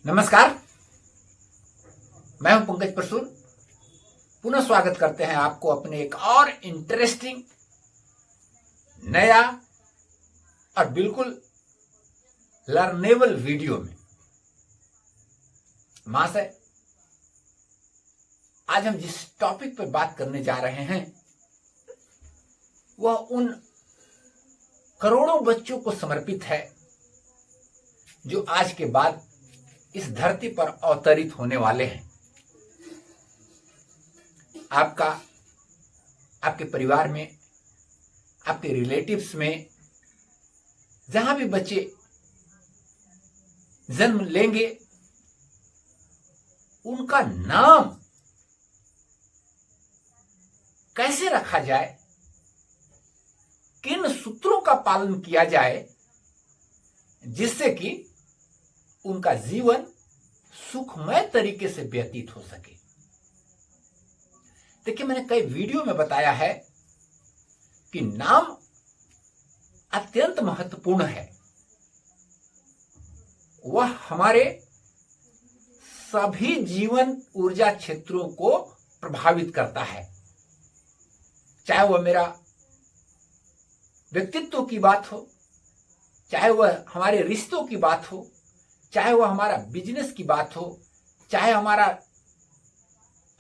नमस्कार, मैं हूं पंकज प्रसूर। पुनः स्वागत करते हैं आपको अपने एक और इंटरेस्टिंग नया और बिल्कुल लर्नेबल वीडियो में। महाशय, आज हम जिस टॉपिक पर बात करने जा रहे हैं वह उन करोड़ों बच्चों को समर्पित है जो आज के बाद इस धरती पर अवतरित होने वाले हैं। आपका, आपके परिवार में, आपके रिलेटिव्स में जहां भी बच्चे जन्म लेंगे, उनका नाम कैसे रखा जाए, किन सूत्रों का पालन किया जाए जिससे कि उनका जीवन सुखमय तरीके से व्यतीत हो सके। देखिए, मैंने कई वीडियो में बताया है कि नाम अत्यंत महत्वपूर्ण है। वह हमारे सभी जीवन ऊर्जा क्षेत्रों को प्रभावित करता है। चाहे वह मेरा व्यक्तित्व की बात हो, चाहे वह हमारे रिश्तों की बात हो, चाहे वह हमारा बिजनेस की बात हो, चाहे हमारा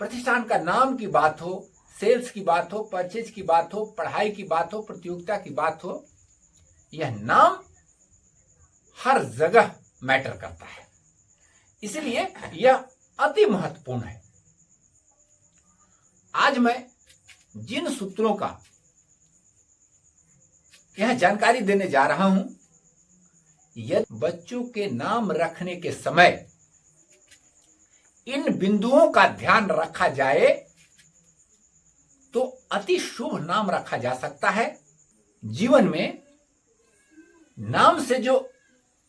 प्रतिष्ठान का नाम की बात हो, सेल्स की बात हो, परचेज की बात हो, पढ़ाई की बात हो, प्रतियोगिता की बात हो, यह नाम हर जगह मैटर करता है। इसलिए यह अति महत्वपूर्ण है। आज मैं जिन सूत्रों का यह जानकारी देने जा रहा हूं, यदि बच्चों के नाम रखने के समय इन बिंदुओं का ध्यान रखा जाए तो अति शुभ नाम रखा जा सकता है। जीवन में नाम से जो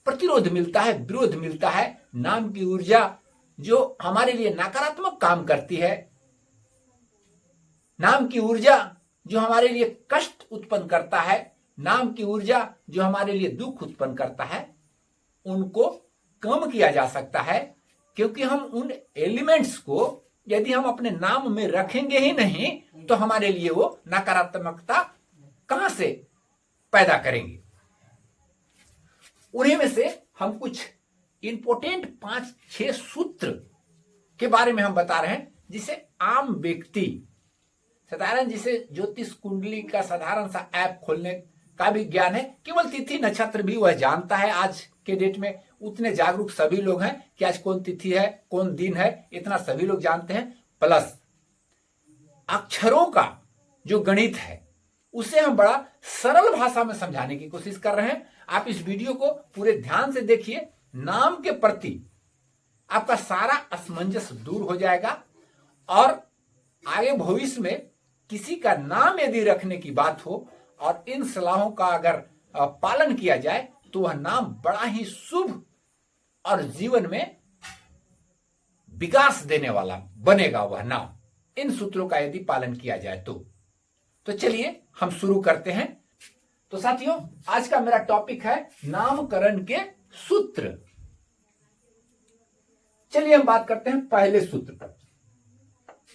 प्रतिरोध मिलता है, विरोध मिलता है, नाम की ऊर्जा जो हमारे लिए नकारात्मक काम करती है, नाम की ऊर्जा जो हमारे लिए कष्ट उत्पन्न करता है, नाम की ऊर्जा जो हमारे लिए दुख उत्पन्न करता है, उनको कम किया जा सकता है। क्योंकि हम उन एलिमेंट्स को यदि हम अपने नाम में रखेंगे ही नहीं तो हमारे लिए वो नकारात्मकता कहां से पैदा करेंगे। उन्हीं में से हम कुछ इंपोर्टेंट 5-6 सूत्र के बारे में हम बता रहे हैं, जिसे आम व्यक्ति साधारण, जिसे ज्योतिष कुंडली का साधारण सा ऐप खोलने का भी ज्ञान है, केवल तिथि नक्षत्र भी वह जानता है। आज के डेट में उतने जागरूक सभी लोग हैं कि आज कौन तिथि है, कौन दिन है, इतना सभी लोग जानते हैं। प्लस अक्षरों का जो गणित है उसे हम बड़ा सरल भाषा में समझाने की कोशिश कर रहे हैं। आप इस वीडियो को पूरे ध्यान से देखिए। नाम के प्रति आपका सारा असमंजस दूर हो जाएगा और आगे भविष्य में किसी का नाम यदि रखने की बात हो और इन सलाहों का अगर पालन किया जाए तो वह नाम बड़ा ही शुभ और जीवन में विकास देने वाला बनेगा वह नाम, इन सूत्रों का यदि पालन किया जाए तो चलिए हम शुरू करते हैं। तो साथियों, आज का मेरा टॉपिक है नामकरण के सूत्र। चलिए हम बात करते हैं पहले सूत्र पर।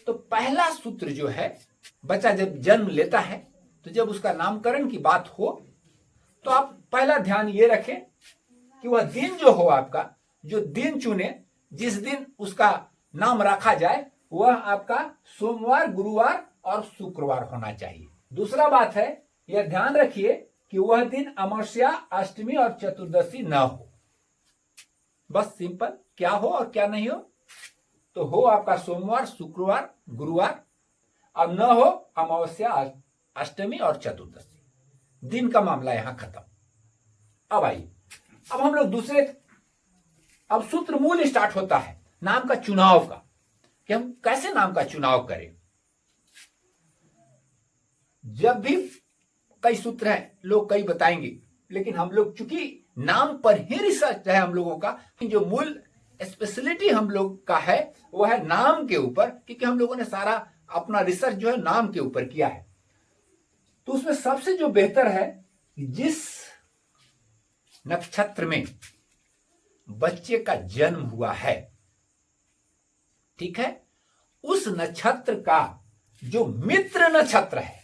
तो पहला सूत्र जो है, बच्चा जब जन्म लेता है तो जब उसका नामकरण की बात हो तो आप पहला ध्यान ये रखें कि वह दिन जो हो, आपका जो दिन चुने, जिस दिन उसका नाम रखा जाए वह आपका सोमवार, गुरुवार और शुक्रवार होना चाहिए। दूसरा बात है, यह ध्यान रखिए कि वह दिन अमावस्या, अष्टमी और चतुर्दशी न हो। बस सिंपल, क्या हो और क्या नहीं हो। तो हो आपका सोमवार, शुक्रवार, गुरुवार, अब न हो अमावस्या, अष्टमी और चतुर्दशी। दिन का मामला यहां खत्म। अब आइए, अब हम लोग दूसरे, अब सूत्र मूल स्टार्ट होता है नाम का चुनाव का, कि हम कैसे नाम का चुनाव करें। जब भी कई सूत्र हैं, लोग कई बताएंगे, लेकिन हम लोग चूंकि नाम पर ही रिसर्च है हम लोगों का, जो मूल स्पेशलिटी हम लोग का है वो है नाम के ऊपर, क्योंकि हम लोगों ने सारा अपना रिसर्च जो है नाम के ऊपर किया है। तो उसमें सबसे जो बेहतर है, जिस नक्षत्र में बच्चे का जन्म हुआ है, ठीक है, उस नक्षत्र का जो मित्र नक्षत्र है,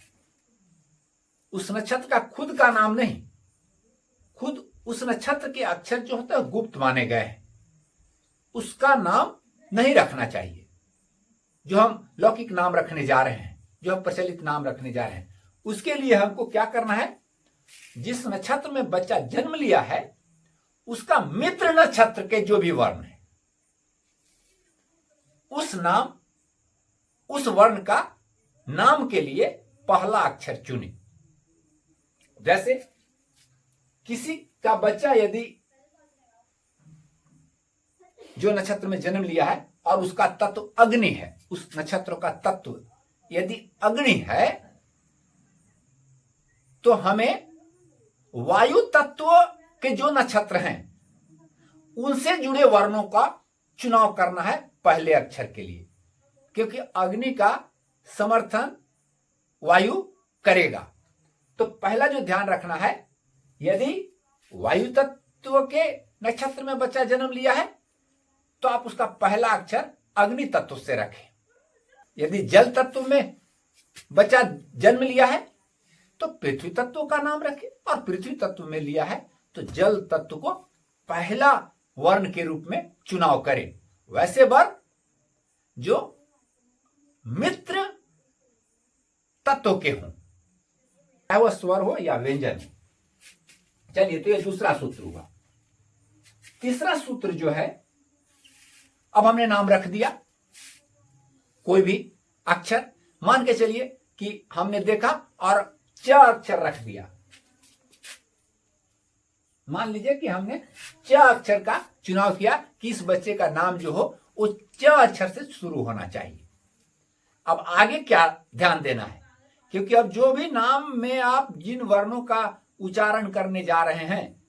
उस नक्षत्र का खुद का नाम नहीं, खुद उस नक्षत्र के अक्षर जो होते हैं गुप्त माने गए हैं, उसका नाम नहीं रखना चाहिए। जो हम लौकिक नाम रखने जा रहे हैं, जो हम प्रचलित नाम रखने जा रहे हैं, उसके लिए हमको क्या करना है, जिस नक्षत्र में बच्चा जन्म लिया है उसका मित्र नक्षत्र के जो भी वर्ण है उस वर्ण का नाम के लिए पहला अक्षर चुने। जैसे किसी का बच्चा यदि जो नक्षत्र में जन्म लिया है और उसका तत्व अग्नि है, उस नक्षत्र का तत्व यदि अग्नि है, तो हमें वायु तत्व के जो नक्षत्र हैं उनसे जुड़े वर्णों का चुनाव करना है पहले अक्षर के लिए, क्योंकि अग्नि का समर्थन वायु करेगा। तो पहला जो ध्यान रखना है, यदि वायु तत्व के नक्षत्र में बच्चा जन्म लिया है तो आप उसका पहला अक्षर अग्नि तत्व से रखें। यदि जल तत्व में बच्चा जन्म लिया है तो पृथ्वी तत्व का नाम रखें, और पृथ्वी तत्व में लिया है तो जल तत्व को पहला वर्ण के रूप में चुनाव करें। वैसे वर्ण जो मित्र तत्व के हों, चाहे वह स्वर हो या व्यंजन हो। चलिए, तो ये दूसरा सूत्र हुआ। तीसरा सूत्र जो है, अब हमने नाम रख दिया कोई भी अक्षर, मान के चलिए कि हमने देखा और च अक्षर रख दिया। मान लीजिए कि हमने च अक्षर का चुनाव किया कि इस बच्चे का नाम जो हो वो च अक्षर से शुरू होना चाहिए। अब आगे क्या ध्यान देना है, क्योंकि अब जो भी नाम में आप जिन वर्णों का उच्चारण करने जा रहे हैं,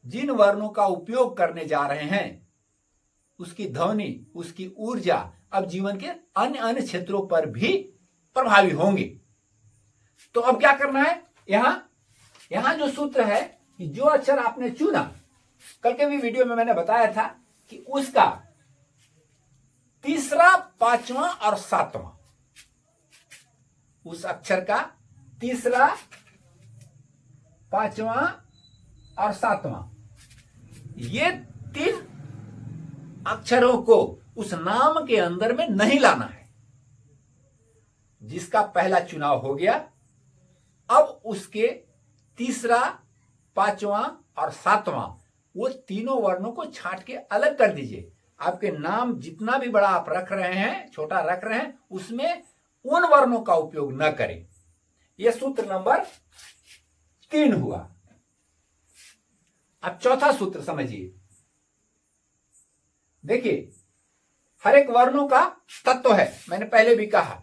जिन वर्णों का उपयोग करने जा रहे हैं, उसकी ध्वनि, उसकी ऊर्जा अब जीवन के अन्य अन्य क्षेत्रों पर भी प्रभावी होंगे। तो अब क्या करना है, यहां जो सूत्र है कि जो अक्षर आपने चुना, कल के भी वीडियो में मैंने बताया था कि उसका तीसरा, पांचवा और सातवां, उस अक्षर का तीसरा, पांचवा और सातवां, ये तीन अक्षरों को उस नाम के अंदर में नहीं लाना है। जिसका पहला चुनाव हो गया, अब उसके तीसरा, पांचवा और सातवां, वो तीनों वर्णों को छांट के अलग कर दीजिए। आपके नाम जितना भी बड़ा आप रख रहे हैं, छोटा रख रहे हैं, उसमें उन वर्णों का उपयोग न करें। यह सूत्र नंबर 3 हुआ। अब चौथा सूत्र समझिए। देखिए, हर एक वर्णों का तत्व है, मैंने पहले भी कहा,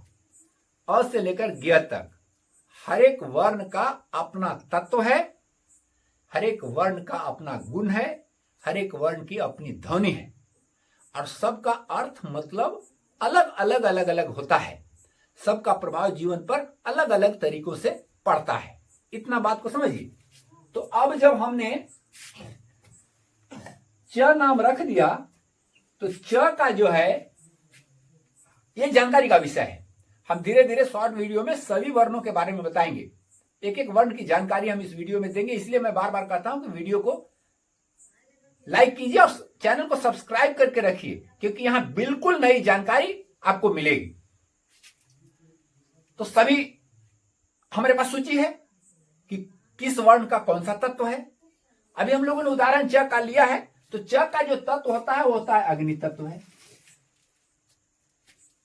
अ से लेकर ज्ञ तक हर एक वर्ण का अपना तत्व है, हर एक वर्ण का अपना गुण है, हर एक वर्ण की अपनी ध्वनि है, और सबका अर्थ मतलब अलग अलग अलग अलग होता है। सबका प्रभाव जीवन पर अलग अलग तरीकों से पड़ता है। इतना बात को समझिए। तो अब जब हमने च नाम रख दिया, तो च का जो है ये जानकारी का विषय है। हम धीरे धीरे शॉर्ट वीडियो में सभी वर्णों के बारे में बताएंगे, एक एक वर्ण की जानकारी हम इस वीडियो में देंगे। इसलिए मैं बार बार कहता हूं कि वीडियो को लाइक कीजिए और चैनल को सब्सक्राइब करके रखिए, क्योंकि यहां बिल्कुल नई जानकारी आपको मिलेगी। तो सभी हमारे पास सूची है कि किस वर्ण का कौन सा तत्व है। अभी हम लोगों ने उदाहरण च का लिया है, तो च का जो तत्व होता है वो होता है अग्नि तत्व है।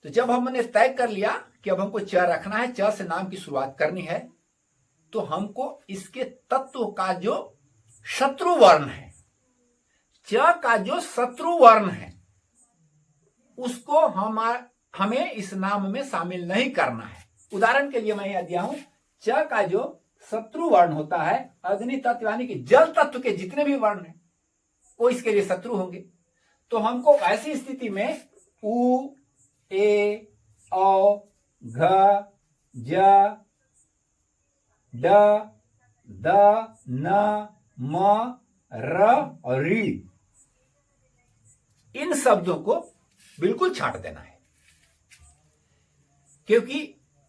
तो जब हमने तय कर लिया कि अब हमको च रखना है, च से नाम की शुरुआत करनी है, तो हमको इसके तत्व का जो शत्रु वर्ण है, च का जो शत्रु वर्ण है, उसको हमें इस नाम में शामिल नहीं करना है। उदाहरण के लिए मैं यह दिया हूं, च का जो शत्रु वर्ण होता है अग्नि तत्व, यानी कि जल तत्व के जितने भी वर्ण हैं वो इसके लिए शत्रु होंगे। तो हमको ऐसी स्थिति में उ, ए, औ, घ, ज, ड, द, न, म, र और री, इन शब्दों को बिल्कुल छांट देना है, क्योंकि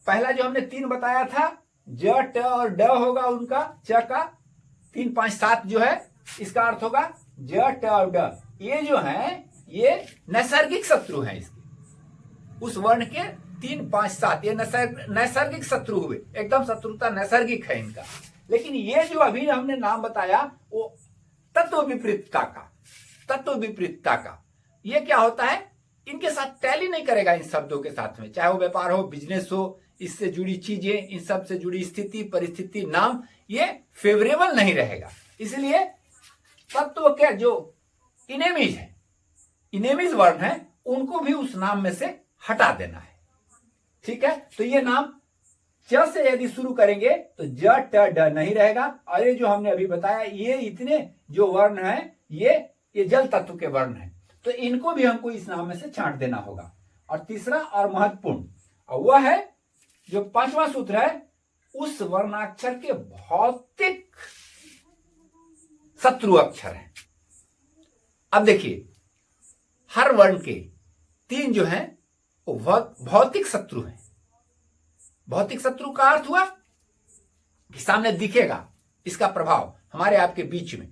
पहला जो हमने 3 बताया था, ज ट और ड होगा उनका, च का 3 5 7 जो है इसका अर्थ होगा ज ट और ड। ये जो है ये नैसर्गिक शत्रु हैं, इसके उस वर्ण के 3 5 7 ये नैसर्गिक शत्रु हुए, एकदम शत्रुता नैसर्गिक है इनका। लेकिन ये जो अभी हमने नाम बताया वो तत्व विपरीतता का, ये क्या होता है, इनके साथ टैली नहीं करेगा इन शब्दों के साथ में, चाहे वो व्यापार हो, बिजनेस हो, इससे जुड़ी चीजें, इन सब से जुड़ी स्थिति परिस्थिति नाम, ये फेवरेबल नहीं रहेगा। इसलिए तत्व के जो इनेमीज है, इनेमीज वर्ण है, उनको भी उस नाम में से हटा देना है। ठीक है, तो ये नाम च से यदि शुरू करेंगे तो ज ट ड नहीं रहेगा, और ये जो हमने अभी बताया ये इतने जो वर्ण है ये जल तत्व के वर्ण है, तो इनको भी हमको इस नाम में से छांट देना होगा। और तीसरा और महत्वपूर्ण, और वह है जो 5वां सूत्र है, उस वर्णाक्षर के भौतिक शत्रु अक्षर है। अब देखिए, हर वर्ण के 3 जो हैं वो भौतिक शत्रु हैं। भौतिक शत्रु का अर्थ हुआ कि सामने दिखेगा इसका प्रभाव हमारे आपके बीच में।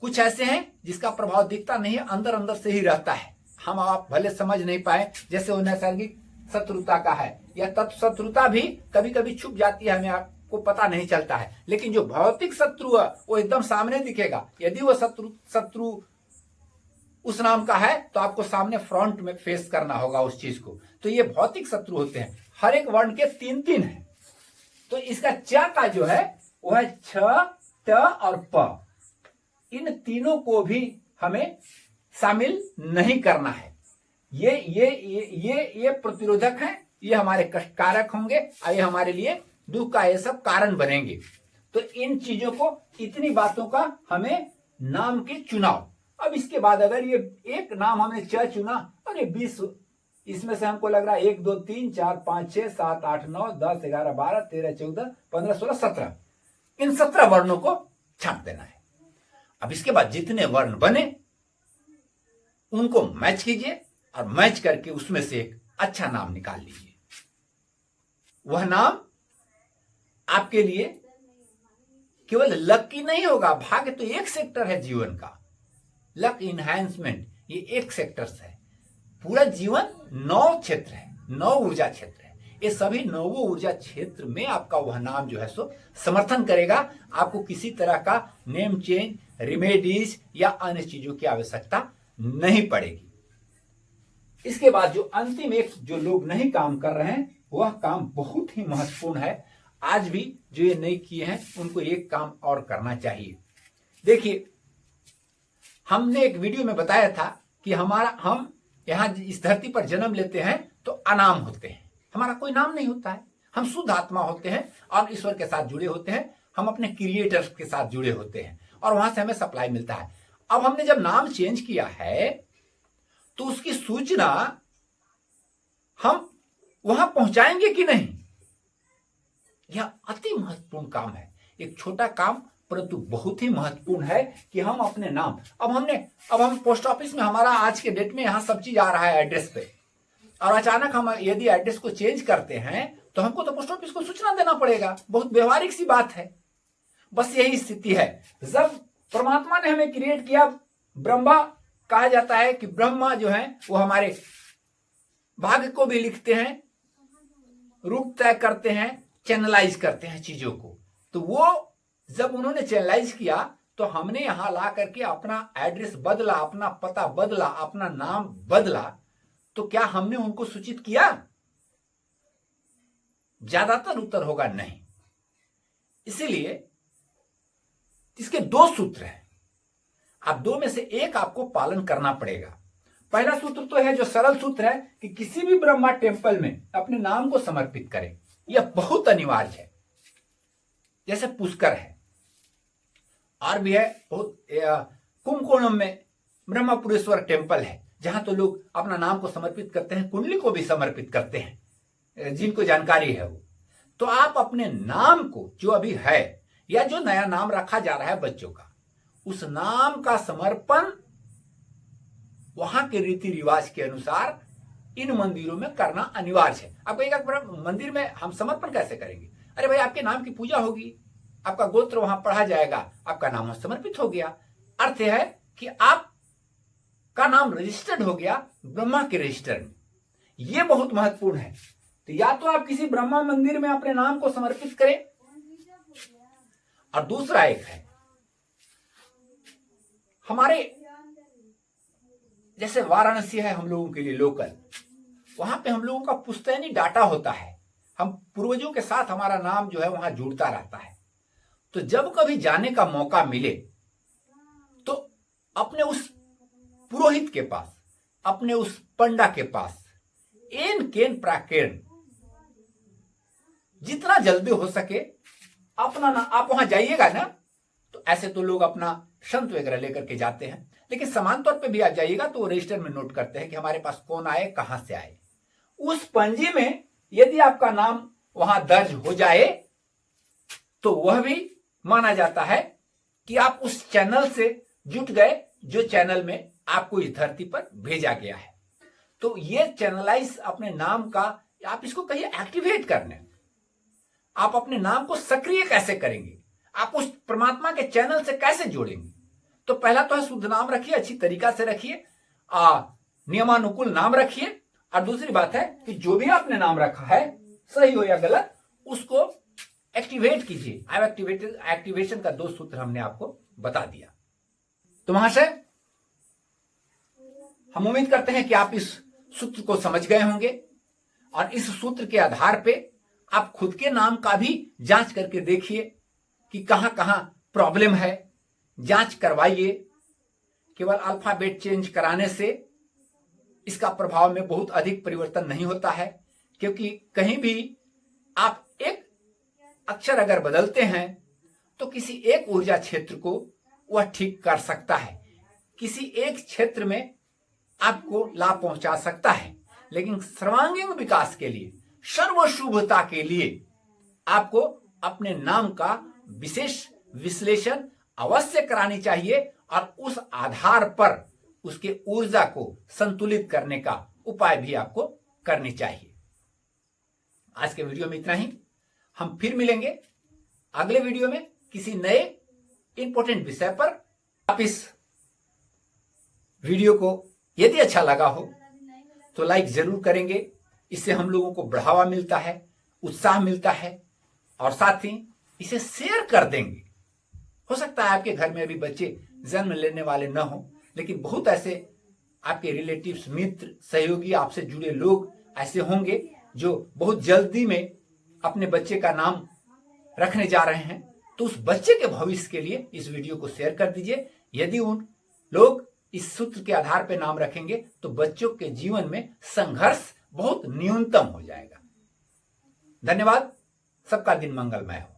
कुछ ऐसे हैं जिसका प्रभाव दिखता नहीं है, अंदर अंदर से ही रहता है, हम आप भले समझ नहीं पाए, जैसे वो नैसर्गिक शत्रुता का है, या तत्व शत्रुता भी कभी कभी छुप जाती है, हमें आपको पता नहीं चलता है। लेकिन जो भौतिक शत्रु है वो एकदम सामने दिखेगा। यदि वो शत्रु उस नाम का है तो आपको सामने फ्रंट में फेस करना होगा उस चीज को। तो ये भौतिक शत्रु होते हैं, हर एक वर्ण के 3 हैं। तो इसका च का जो है वो है छ, त और प, इन तीनों को भी हमें शामिल नहीं करना है। ये प्रतिरोधक हैं, ये हमारे कष्टकारक होंगे, और ये हमारे लिए दुख का ये सब कारण बनेंगे। तो इन चीजों को, इतनी बातों का हमें नाम के चुनाव। अब इसके बाद अगर ये एक नाम हमने च चुना और ये 20, इसमें से हमको लग रहा है 1 2 3 4 5 6 7 8 9 10 11 12 13 14 15 16 17, इन 17 वर्णों को छांट देना है। अब इसके बाद जितने वर्ण बने उनको मैच कीजिए, और मैच करके उसमें से एक अच्छा नाम निकाल लीजिए। वह नाम आपके लिए केवल लक की नहीं होगा, भाग्य तो एक सेक्टर है जीवन का, लक इनहैंसमेंट ये एक सेक्टर है। पूरा जीवन 9 क्षेत्र है, 9 ऊर्जा क्षेत्र है। ये सभी 9 ऊर्जा क्षेत्र में आपका वह नाम जो है सो समर्थन करेगा। आपको किसी तरह का नेम चेंज, रिमेडीज या अन्य चीजों की आवश्यकता नहीं पड़ेगी। इसके बाद जो अंतिम एक जो लोग नहीं काम कर रहे हैं, वह काम बहुत ही महत्वपूर्ण है। आज भी जो ये नहीं किए हैं उनको एक काम और करना चाहिए। देखिए, हमने एक वीडियो में बताया था कि हम यहाँ इस धरती पर जन्म लेते हैं तो अनाम होते हैं, हमारा कोई नाम नहीं होता है। हम शुद्ध आत्मा होते हैं और ईश्वर के साथ जुड़े होते हैं, हम अपने क्रिएटर के साथ जुड़े होते हैं, और वहां से हमें सप्लाई मिलता है। अब हमने जब नाम चेंज किया है तो उसकी सूचना हम वहां पहुंचाएंगे कि नहीं, यह अति महत्वपूर्ण काम है। एक छोटा काम परंतु बहुत ही महत्वपूर्ण है कि हम अपने नाम, अब हम पोस्ट ऑफिस में, हमारा आज के डेट में यहाँ सब चीज आ रहा है एड्रेस पे, और अचानक हम यदि एड्रेस को चेंज करते हैं तो हमको तो पोस्ट ऑफिस को सूचना देना पड़ेगा। बहुत व्यवहारिक सी बात है। बस यही स्थिति है। जब परमात्मा ने हमें क्रिएट किया, ब्रह्मा कहा जाता है कि ब्रह्मा जो है वो हमारे भाग्य को भी लिखते हैं, रूप तय करते हैं, चैनलाइज करते हैं चीजों को। तो वो जब उन्होंने चैनलाइज किया तो हमने यहां ला करके अपना एड्रेस बदला, अपना पता बदला, अपना नाम बदला, तो क्या हमने उनको सूचित किया? ज्यादातर उत्तर होगा नहीं। इसीलिए इसके 2 सूत्र हैं, आप 2 में से एक आपको पालन करना पड़ेगा। पहला सूत्र तो है जो सरल सूत्र है कि किसी भी ब्रह्मा टेम्पल में अपने नाम को समर्पित करें। यह बहुत अनिवार्य है। जैसे पुष्कर है, और भी है बहुत, कुंभकोणम में ब्रह्मपुरेश्वर टेम्पल है, जहां तो लोग अपना नाम को समर्पित करते हैं, कुंडली को भी समर्पित करते हैं, जिनको जानकारी है वो। तो आप अपने नाम को जो अभी है या जो नया नाम रखा जा रहा है बच्चों का, उस नाम का समर्पण वहां के रीति रिवाज के अनुसार इन मंदिरों में करना अनिवार्य है। आपको एक मंदिर में हम समर्पण कैसे करेंगे? अरे भाई, आपके नाम की पूजा होगी, आपका गोत्र वहां पढ़ा जाएगा, आपका नाम समर्पित हो गया। अर्थ है कि आपका नाम रजिस्टर्ड हो गया ब्रह्मा के रजिस्टर में। यह बहुत महत्वपूर्ण है। तो या तो आप किसी ब्रह्मा मंदिर में अपने नाम को समर्पित करें, और दूसरा एक है हमारे जैसे वाराणसी है हम लोगों के लिए लोकल, वहां पे हम लोगों का पुश्तैनी डाटा होता है। हम पूर्वजों के साथ हमारा नाम जो है वहां जुड़ता रहता है। तो जब कभी जाने का मौका मिले तो अपने उस पुरोहित के पास, अपने उस पंडा के पास एन केन प्राकेण जितना जल्दी हो सके अपना ना, आप वहां जाइएगा ना, तो ऐसे तो लोग अपना संत वगैरह लेकर के जाते हैं, लेकिन समान तौर पे भी आप जाइएगा तो वो रजिस्टर में नोट करते हैं कि हमारे पास कौन आए, कहां से आए। उस पंजी में यदि आपका नाम वहां दर्ज हो जाए तो वह भी माना जाता है कि आप उस चैनल से जुट गए जो चैनल में आपको इस धरती पर भेजा गया है। तो ये चैनलाइज अपने नाम का, आप इसको कहिए एक्टिवेट करने, आप अपने नाम को सक्रिय कैसे करेंगे, आप उस परमात्मा के चैनल से कैसे जोड़ेंगे? तो पहला तो है शुद्ध नाम रखिए, अच्छी तरीका से रखिए, नियमानुकूल नाम रखिए। और दूसरी बात है कि जो भी आपने नाम रखा है, सही हो या गलत, उसको एक्टिवेट कीजिए। आई एक्टिवेशन का 2 सूत्र हमने आपको बता दिया। तो महाशय, हम उम्मीद करते हैं कि आप इस सूत्र को समझ गए होंगे, और इस सूत्र के आधार पे आप खुद के नाम का भी जांच करके देखिए कि कहां कहां प्रॉब्लम है, जांच करवाइए। केवल अल्फाबेट चेंज कराने से इसका प्रभाव में बहुत अधिक परिवर्तन नहीं होता है, क्योंकि कहीं भी आप एक अक्षर अगर बदलते हैं तो किसी एक ऊर्जा क्षेत्र को वह ठीक कर सकता है, किसी एक क्षेत्र में आपको लाभ पहुंचा सकता है। लेकिन सर्वांगीण विकास के लिए, सर्वशुभता के लिए आपको अपने नाम का विशेष विश्लेषण अवश्य करानी चाहिए, और उस आधार पर उसके ऊर्जा को संतुलित करने का उपाय भी आपको करनी चाहिए। आज के वीडियो में इतना ही। हम फिर मिलेंगे अगले वीडियो में किसी नए इंपॉर्टेंट विषय पर। आप इस वीडियो को यदि अच्छा लगा हो तो लाइक जरूर करेंगे, इससे हम लोगों को बढ़ावा मिलता है, उत्साह मिलता है, और साथ ही इसे शेयर कर देंगे। हो सकता है आपके घर में अभी बच्चे जन्म लेने वाले न हो, लेकिन बहुत ऐसे आपके रिलेटिव्स, मित्र, सहयोगी, आपसे जुड़े लोग ऐसे होंगे जो बहुत जल्दी में अपने बच्चे का नाम रखने जा रहे हैं। तो उस बच्चे के भविष्य के लिए इस वीडियो को शेयर कर दीजिए। यदि उन लोग इस सूत्र के आधार पर नाम रखेंगे तो बच्चों के जीवन में संघर्ष बहुत न्यूनतम हो जाएगा। धन्यवाद। सबका दिन मंगलमय हो।